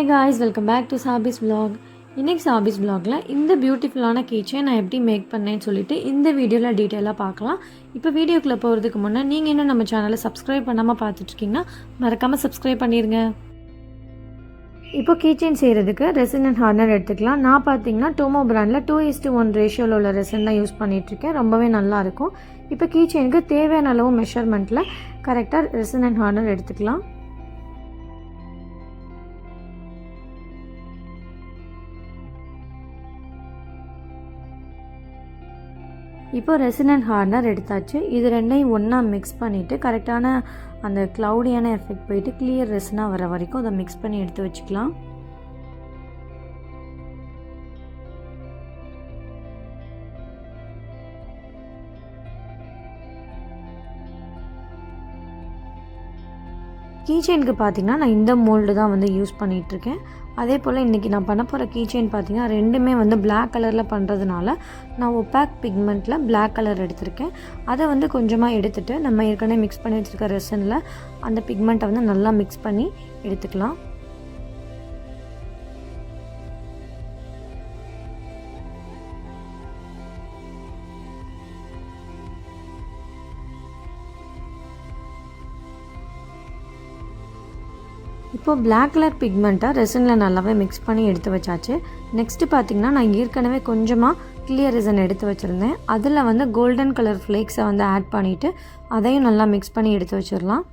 guys, welcome back to Sabi's vlog. இன்னைக்கு சாபிஸ் vlogல இந்த பியூட்டிஃபுல்லான கீச்சை நான் எப்படி மேக் பண்ணேன்னு சொல்லிட்டு இந்த வீடியோல டீடைலா பார்க்கலாம். இப்போ வீடியோக்குள்ள போறதுக்கு முன்ன நீங்க இன்னும் நம்ம சேனலை சப்ஸ்கிரைப் பண்ணாம பார்த்துட்டு இருக்கீங்கன்னா மறக்காம சப்ஸ்கிரைப் பண்ணிருங்க. இப்போ கீச்சைன் செய்கிறதுக்கு ரெசின் அண்ட் ஹார்னர் எடுத்துக்கலாம். நான் பார்த்தீங்கன்னா டோமோ பிராண்டில் 2:1 ரேஷியோவில் உள்ள ரெசின் தான் யூஸ் பண்ணிகிட்ருக்கேன். ரொம்பவே நல்லாயிருக்கும். இப்போ கீச்சைனுக்கு தேவையான அளவு மெஷர்மெண்ட்டில் கரெக்டாக ரெசின் அண்ட் ஹார்னர் எடுத்துக்கலாம். இப்போ ரெசின் அண்ட் ஹார்னர் எடுத்தாச்சு. இது ரெண்டையும் ஒன்றா மிக்ஸ் பண்ணிவிட்டு கரெக்டான அந்த க்ளவுடியான எஃபெக்ட் போயிட்டு கிளியர் ரெசினாக வர வரைக்கும் அதை மிக்ஸ் பண்ணி எடுத்து வச்சுக்கலாம். கீச்செயினுக்கு பார்த்திங்கன்னா நான் இந்த மோல்டு தான் வந்து யூஸ் பண்ணிகிட்ருக்கேன். அதே போல் இன்றைக்கி நான் பண்ண போகிற கீச்செயின் பார்த்திங்கன்னா ரெண்டுமே வந்து பிளாக் கலரில் பண்ணுறதுனால நான் ஒப்பாக் பிக்மெண்ட்டில் பிளாக் கலர் எடுத்திருக்கேன். அதை வந்து கொஞ்சமாக எடுத்துகிட்டு நம்ம ஏற்கனவே மிக்ஸ் பண்ணி வச்சுருக்க ரெசனில் அந்த பிக்மெண்ட்டை வந்து நல்லா மிக்ஸ் பண்ணி எடுத்துக்கலாம். இப்போது பிளாக் கலர் பிக்மெண்ட்டை ரெசனில் நல்லாவே மிக்ஸ் பண்ணி எடுத்து வச்சாச்சு. நெக்ஸ்ட்டு பார்த்திங்கன்னா நான் ஏற்கனவே கொஞ்சமாக கிளியர் ரெசன் எடுத்து வச்சுருந்தேன். அதில் வந்து கோல்டன் கலர் ஃப்ளேக்ஸை வந்து ஆட் பண்ணிவிட்டு அதையும் நல்லா மிக்ஸ் பண்ணி எடுத்து வச்சிடலாம்.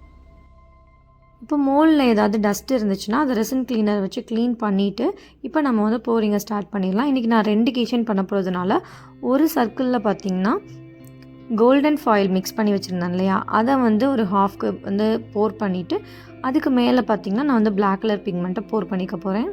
இப்போ மோல்டில் ஏதாவது டஸ்ட் இருந்துச்சுன்னா அதை ரெசன் கிளீனர் வச்சு க்ளீன் பண்ணிவிட்டு இப்போ நம்ம வந்து போரிங்கை ஸ்டார்ட் பண்ணிடலாம். இன்றைக்கி நான் 2 கீச்சைன் பண்ண போகிறதுனால ஒரு சர்க்கிளில் பார்த்திங்கன்னா கோல்டன் ஃபாயில் மிக்ஸ் பண்ணி வச்சுருந்தேன் இல்லையா, அதை வந்து ஒரு ஹாஃப்க்கு வந்து போர் பண்ணிவிட்டு அதுக்கு மேலே பார்த்திங்கன்னா நான் வந்து பிளாக் கலர் பிக்மெண்ட்டை போர் பண்ணிக்க போகிறேன்.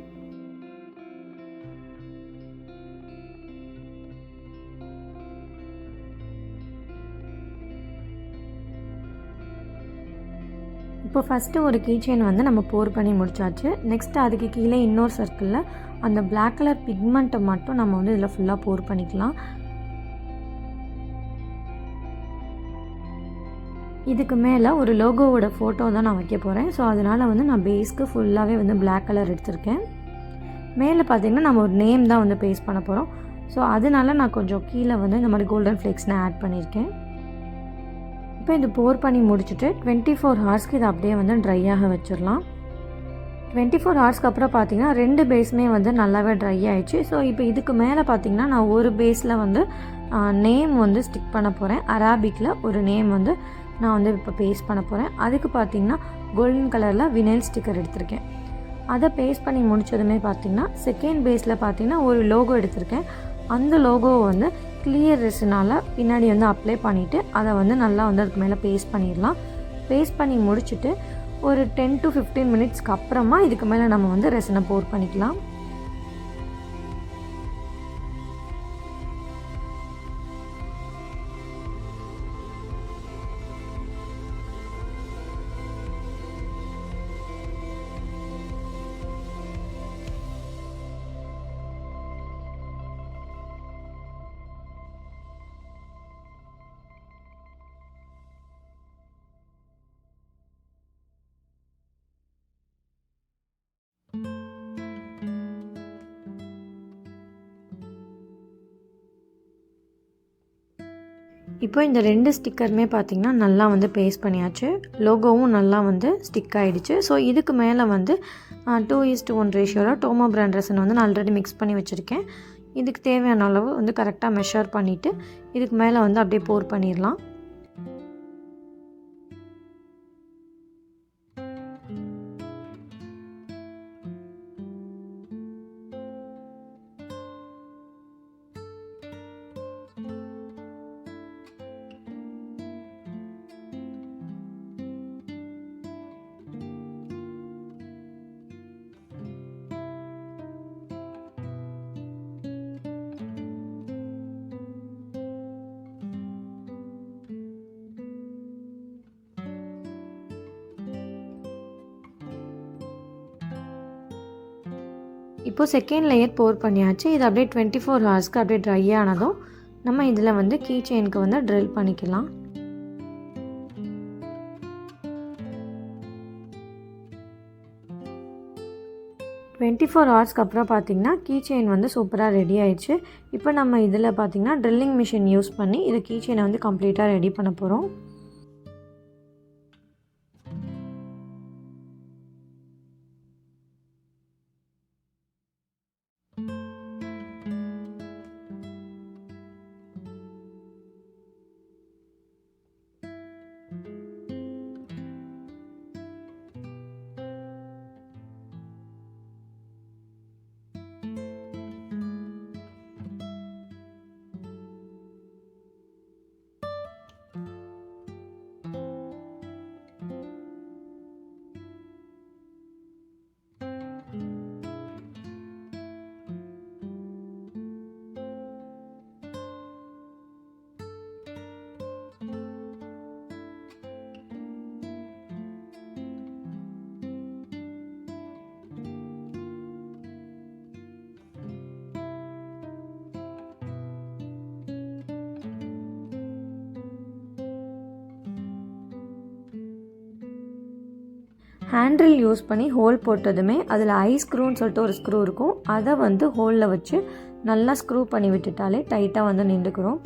இப்போ ஃபஸ்ட்டு ஒரு கீச்செயின் வந்து நம்ம போர் பண்ணி முடிச்சாச்சு. நெக்ஸ்ட்டு அதுக்கு கீழே இன்னொரு சர்க்கிளில் அந்த பிளாக் கலர் பிக்மெண்ட்டை மட்டும் நம்ம வந்து இதில் ஃபுல்லாக போர் பண்ணிக்கலாம். இதுக்கு மேலே ஒரு லோகோவோட ஃபோட்டோ தான் நான் வைக்க போகிறேன். ஸோ அதனால் வந்து நான் பேஸ்க்கு ஃபுல்லாகவே வந்து பிளாக் கலர் எடுத்திருக்கேன். மேலே பார்த்திங்கன்னா நம்ம ஒரு நேம் தான் வந்து பேஸ்ட் பண்ண போகிறோம். ஸோ அதனால நான் கொஞ்சம் கீழே வந்து இந்த மாதிரி கோல்டன் ஃப்ளேக்ஸ் நான் ஆட் பண்ணியிருக்கேன். இப்போ இது போர் பண்ணி முடிச்சுட்டு 24 ஹவர்ஸ்க்கு இதை அப்படியே வந்து ட்ரையாக வச்சிடலாம். 24 ஹவர்ஸ்க்கு அப்புறம் பார்த்திங்கன்னா 2 பேஸுமே வந்து நல்லாவே ட்ரை ஆகிடுச்சு. ஸோ இப்போ இதுக்கு மேலே பார்த்திங்கன்னா நான் ஒரு பேஸில் வந்து நேம் வந்து ஸ்டிக் பண்ண போகிறேன். அரபிக்கில் ஒரு நேம் வந்து நான் வந்து இப்போ பேஸ்ட் பண்ண போகிறேன். அதுக்கு பார்த்திங்கன்னா கோல்டன் கலரில் வினைல் ஸ்டிக்கர் எடுத்திருக்கேன். அதை பேஸ்ட் பண்ணி முடித்ததுமே பார்த்திங்கன்னா செகண்ட் பேஸில் பார்த்திங்கன்னா ஒரு லோகோ எடுத்திருக்கேன். அந்த லோகோவை வந்து கிளியர் ரெசினால் பின்னாடி வந்து அப்ளை பண்ணிவிட்டு அதை வந்து நல்லா வந்து அதுக்கு மேலே பேஸ்ட் பண்ணிடலாம். பேஸ்ட் பண்ணி முடிச்சுட்டு ஒரு 10 to 15 மினிட்ஸ்க்கு அப்புறமா இதுக்கு மேலே நம்ம வந்து ரெசினை போர் பண்ணிக்கலாம். இப்போ இந்த 2 ஸ்டிக்கருமே பார்த்திங்கன்னா நல்லா வந்து பேஸ்ட் பண்ணியாச்சு. லோகோவும் நல்லா வந்து ஸ்டிக் ஆகிடுச்சு. ஸோ இதுக்கு மேலே வந்து 2:1 ரேஷியோவில் டோமோ பிராண்ட் ரெசன் வந்து நான் ஆல்ரெடி மிக்ஸ் பண்ணி வச்சுருக்கேன். இதுக்கு தேவையான அளவு வந்து கரெக்டாக மெஷர் பண்ணிவிட்டு இதுக்கு மேலே வந்து அப்படியே போர் பண்ணிடலாம். இப்போ செகண்ட் லேயர் போர் பண்ணியாச்சு. இது அப்படியே 24 ஹவர்ஸ்க்கு அப்படியே ட்ரை ஆனதும் நம்ம இதில் வந்து கீ செயினுக்கு வந்து ட்ரில் பண்ணிக்கலாம். 24 ஹவர்ஸ்க்கு அப்புறம் பார்த்திங்கன்னா கீ செயின் வந்து சூப்பராக ரெடி ஆயிடுச்சு. இப்போ நம்ம இதில் பார்த்திங்கன்னா ட்ரில்லிங் மிஷின் யூஸ் பண்ணி இது கீ செயினை வந்து கம்ப்ளீட்டாக ரெடி பண்ண போகிறோம். ஹேண்டில் யூஸ் பண்ணி ஹோல் போட்டதுமே அதில் ஐ ஸ்க்ரூன்னு சொல்லிட்டு ஒரு ஸ்க்ரூ இருக்கும். அதை வந்து ஹோலில் வச்சு நல்லா ஸ்க்ரூ பண்ணி விட்டுட்டாலே டைட்டாக வந்து நின்றுக்கிறோம்.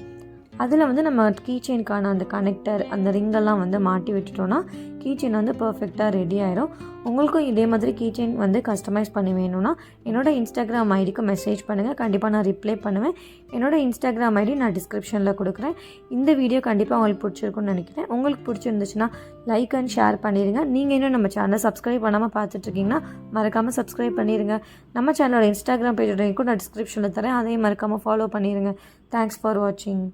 அதில் வந்து நம்ம கீ செயினுக்கான அந்த கனெக்டர் அந்த ரிங்கெல்லாம் வந்து மாட்டி விட்டுட்டோன்னா கீ செயின் வந்து பர்ஃபெக்டாக ரெடி ஆயிடும். உங்களுக்கும் இதே மாதிரி கீ செயின் வந்து கஸ்டமைஸ் பண்ணி வேணும்னா என்னோடய இன்ஸ்டாகிராம் ஐடிக்கு மெசேஜ் பண்ணுங்கள். கண்டிப்பாக நான் ரிப்ளை பண்ணுவேன். என்னோடய இன்ஸ்டாகிராம் ஐடி நான் டிஸ்கிரிப்ஷனில் கொடுக்குறேன். இந்த வீடியோ கண்டிப்பாக உங்களுக்கு பிடிச்சிருக்குன்னு நினைக்கிறேன். உங்களுக்கு பிடிச்சிருந்துச்சுன்னா லைக் அண்ட் ஷேர் பண்ணிடுங்க. நீங்கள் இன்னும் நம்ம சேனலை சப்ஸ்கிரைப் பண்ணாமல் பார்த்துட்ருக்கீங்கன்னா மறக்காமல் சப்ஸ்கிரைப் பண்ணிடுங்க. நம்ம சேனலோட இன்ஸ்டாகிராம் பேஜோட லிங்க்கும் நான் டிஸ்கிரிப்ஷனில் தரேன். அதையும் மறக்காமல் ஃபாலோ பண்ணிடுங்க. தேங்க்ஸ் ஃபார் வாட்சிங்.